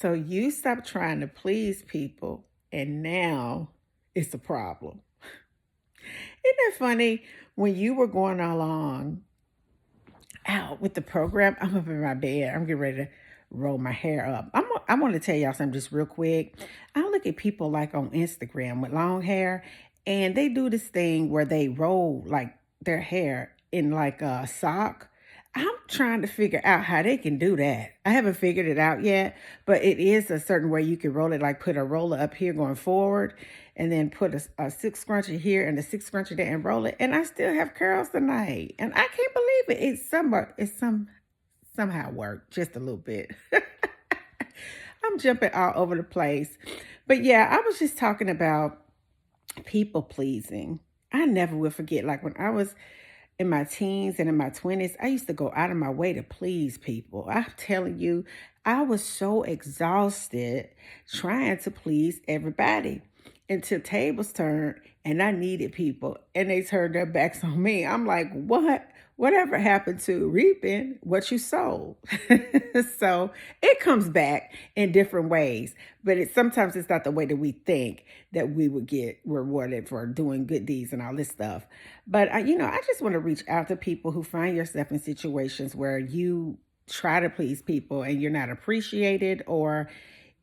So you stop trying to please people, and now it's a problem. Isn't that funny? When you were going along out with the program, I'm up in my bed. I'm getting ready to roll my hair up. I want to tell y'all something just real quick. I look at people like on Instagram with long hair, and they do this thing where they roll like their hair in like a sock. I'm trying to figure out how they can do that. I haven't figured it out yet, but it is a certain way you can roll it, like put a roller up here going forward, and then put a six scrunchie here and a six scrunchie there and roll it. And I still have curls tonight. And I can't believe it. Somehow worked just a little bit. I'm jumping all over the place. But yeah, I was just talking about people pleasing. I never will forget, like when I was in my teens and in my 20s, I used to go out of my way to please people. I'm telling you, I was so exhausted trying to please everybody until tables turned and I needed people and they turned their backs on me. I'm like, what? Whatever happened to reaping what you sowed? So it comes back in different ways, but sometimes it's not the way that we think that we would get rewarded for doing good deeds and all this stuff. But I just want to reach out to people who find yourself in situations where you try to please people and you're not appreciated, or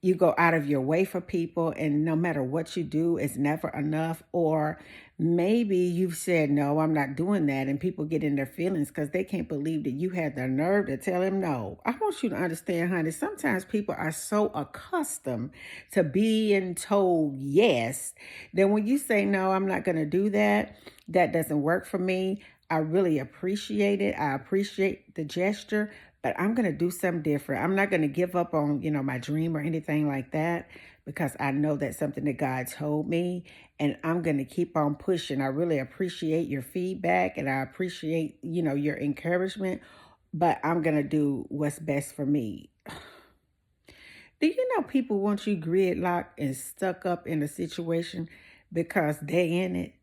you go out of your way for people and no matter what you do, it's never enough. Or maybe you've said, no, I'm not doing that. And people get in their feelings because they can't believe that you had the nerve to tell them no. I want you to understand, honey, sometimes people are so accustomed to being told yes that when you say, no, I'm not going to do that, that doesn't work for me. I really appreciate it. I appreciate the gesture, but I'm going to do something different. I'm not going to give up on, my dream or anything like that, because I know that's something that God told me, and I'm going to keep on pushing. I really appreciate your feedback and I appreciate, your encouragement, but I'm going to do what's best for me. Do you know people want you gridlocked and stuck up in a situation because they in it?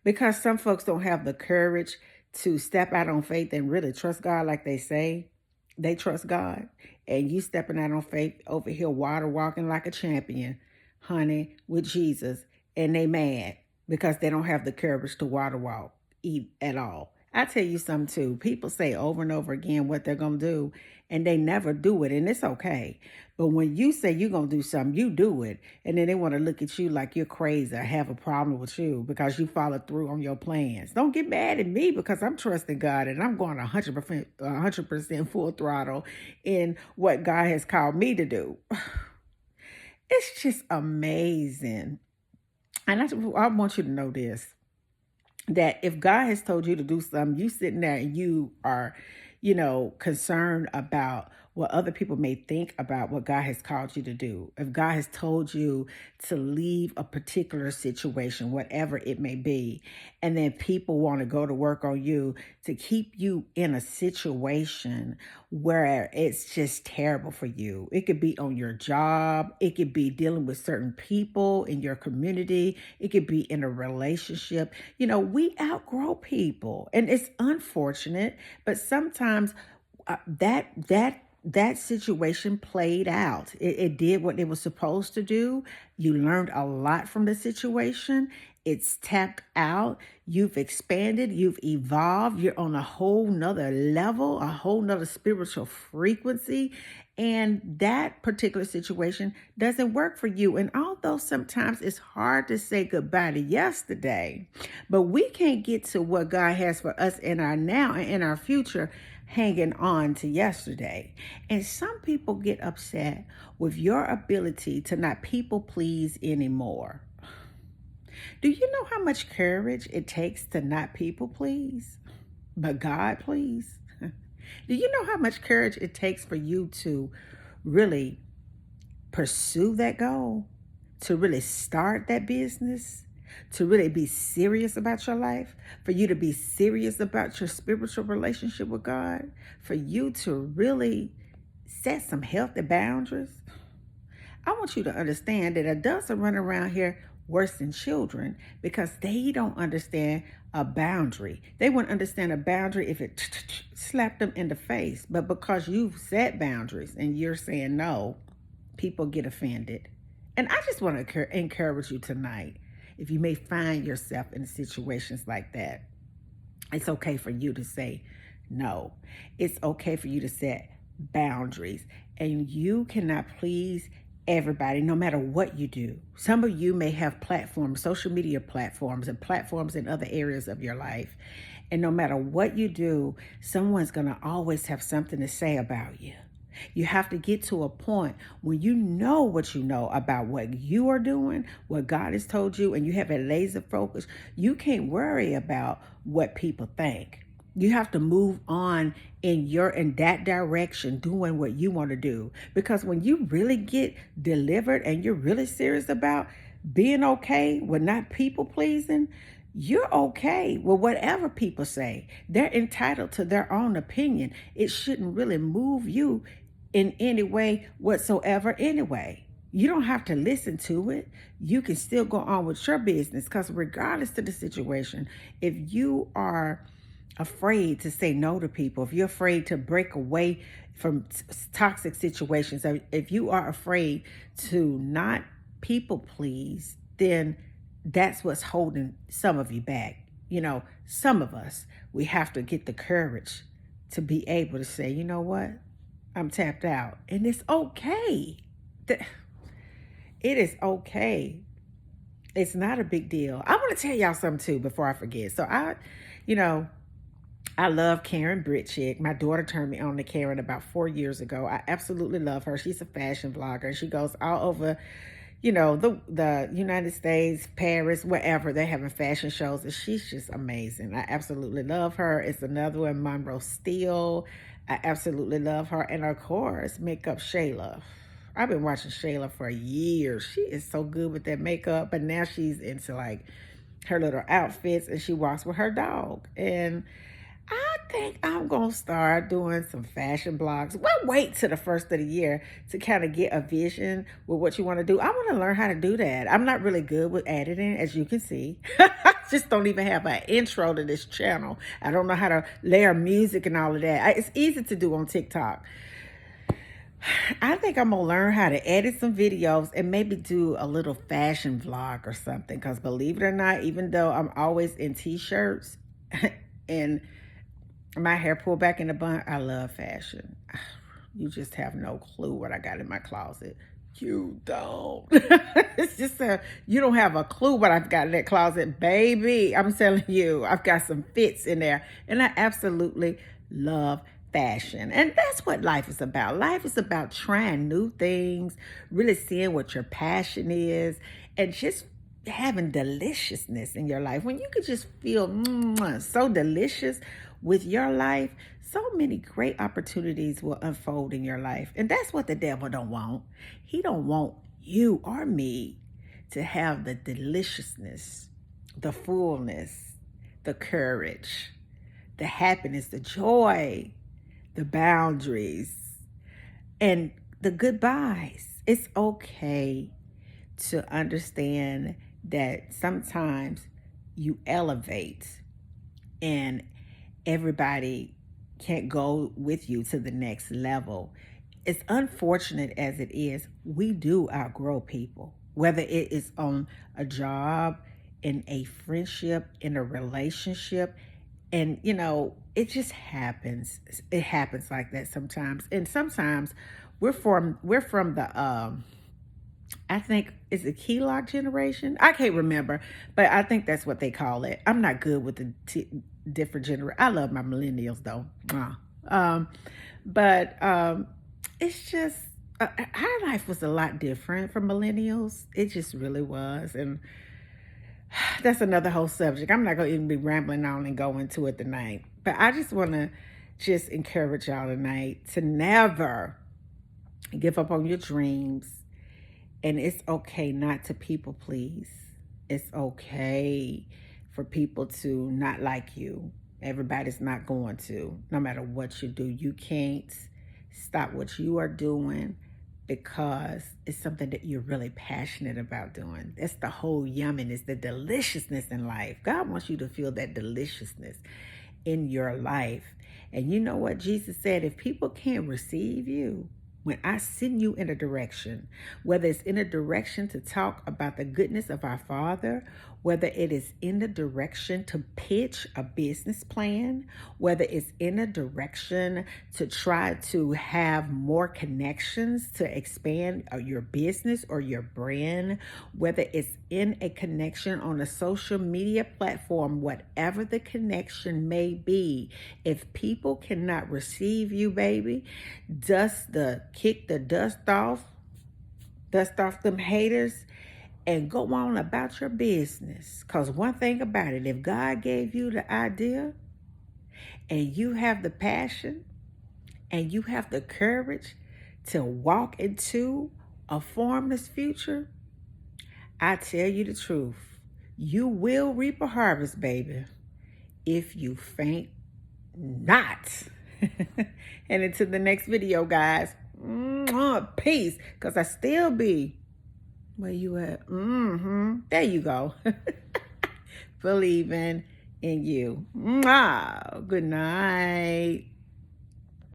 Because some folks don't have the courage to step out on faith and really trust God like they say they trust God. And you stepping out on faith over here water walking like a champion, honey, with Jesus. And they mad because they don't have the courage to water walk at all. I tell you something too. People say over and over again what they're going to do, and they never do it, and it's okay. But when you say you're going to do something, you do it, and then they want to look at you like you're crazy or have a problem with you because you followed through on your plans. Don't get mad at me because I'm trusting God and I'm going 100% full throttle in what God has called me to do. It's just amazing. And I want you to know this, that if God has told you to do something, you sitting there and you are, concerned about what other people may think about what God has called you to do. If God has told you to leave a particular situation, whatever it may be, and then people want to go to work on you to keep you in a situation where it's just terrible for you. It could be on your job. It could be dealing with certain people in your community. It could be in a relationship. We outgrow people, and it's unfortunate, but sometimes that situation played out. It did what it was supposed to do. You learned a lot from the situation. It's tapped out. You've expanded. You've evolved. You're on a whole nother level, a whole nother spiritual frequency. And that particular situation doesn't work for you. And although sometimes it's hard to say goodbye to yesterday, but we can't get to what God has for us in our now and in our future hanging on to yesterday. And some people get upset with your ability to not people please anymore. Do you know how much courage it takes to not people please, but God please? Do you know how much courage it takes for you to really pursue that goal, to really start that business, to really be serious about your life, for you to be serious about your spiritual relationship with God, for you to really set some healthy boundaries? I want you to understand that adults are running around here worse than children because they don't understand a boundary. They wouldn't understand a boundary if it slapped them in the face. But because you've set boundaries and you're saying no, people get offended. And I just want to encourage you tonight. If you may find yourself in situations like that, it's okay for you to say no. It's okay for you to set boundaries. And you cannot please everybody, no matter what you do. Some of you may have platforms, social media platforms, and platforms in other areas of your life. And no matter what you do, someone's going to always have something to say about you. You have to get to a point when you know what you know about what you are doing, what God has told you, and you have a laser focus. You can't worry about what people think. You have to move on in that direction, doing what you want to do. Because when you really get delivered and you're really serious about being okay with not people pleasing, you're okay with whatever people say. They're entitled to their own opinion. It shouldn't really move you in any way whatsoever anyway. You don't have to listen to it. You can still go on with your business, because regardless of the situation, if you are afraid to say no to people, if you're afraid to break away from toxic situations, if you are afraid to not people please, then that's what's holding some of you back. Some of us, we have to get the courage to be able to say, you know what? I'm tapped out. And it's okay. It is okay. It's not a big deal. I want to tell y'all something too before I forget. So I love Karen Britchick. My daughter turned me on to Karen about 4 years ago. I absolutely love her. She's a fashion blogger. She goes all over, the United States, Paris, wherever they're having fashion shows. And she's just amazing. I absolutely love her. It's another one, Monroe Steele. I absolutely love her. And of course, Makeup Shayla. I've been watching Shayla for years. She is so good with that makeup. But now she's into like her little outfits, and she walks with her dog. And I think I'm going to start doing some fashion blogs. Well, wait till the first of the year to kind of get a vision with what you want to do. I want to learn how to do that. I'm not really good with editing, as you can see. I just don't even have an intro to this channel. I don't know how to layer music and all of that. It's easy to do on TikTok. I think I'm going to learn how to edit some videos and maybe do a little fashion vlog or something. Because believe it or not, even though I'm always in t-shirts and my hair pulled back in a bun, I love fashion. You just have no clue what I got in my closet. You don't. It's just you don't have a clue what I've got in that closet, baby. I'm telling you, I've got some fits in there. And I absolutely love fashion. And that's what life is about. Life is about trying new things, really seeing what your passion is, and just having deliciousness in your life. When you could just feel so delicious with your life, so many great opportunities will unfold in your life. And that's what the devil don't want. He don't want you or me to have the deliciousness, the fullness, the courage, the happiness, the joy, the boundaries, and the goodbyes. It's okay to understand that sometimes you elevate and everybody can't go with you to the next level. As unfortunate as it is, we do outgrow people, whether it is on a job, in a friendship, in a relationship. And it just happens. It happens like that sometimes. And sometimes we're from the I think, is it key lock generation? I can't remember, but I think that's what they call it. I'm not good with the different generation. I love my millennials though. But it's just, our life was a lot different from millennials. It just really was. And that's another whole subject. I'm not going to even be rambling on and go into it tonight. But I just want to just encourage y'all tonight to never give up on your dreams. And it's okay not to people please. It's okay for people to not like you. Everybody's not going to. No matter what you do, you can't stop what you are doing because it's something that you're really passionate about doing. That's the whole yumminess, the deliciousness in life. God wants you to feel that deliciousness in your life. And you know what Jesus said? If people can't receive you, when I send you in a direction, whether it's in a direction to talk about the goodness of our Father, whether it is in the direction to pitch a business plan, whether it's in a direction to try to have more connections to expand your business or your brand, whether it's in a connection on a social media platform, whatever the connection may be, if people cannot receive you, baby, kick the dust off them haters, and go on about your business. Because one thing about it, if God gave you the idea and you have the passion and you have the courage to walk into a formless future, I tell you the truth, you will reap a harvest, baby, if you faint not. And until the next video, guys, peace, because I still be where you at. There you go. Believing in you. Good night.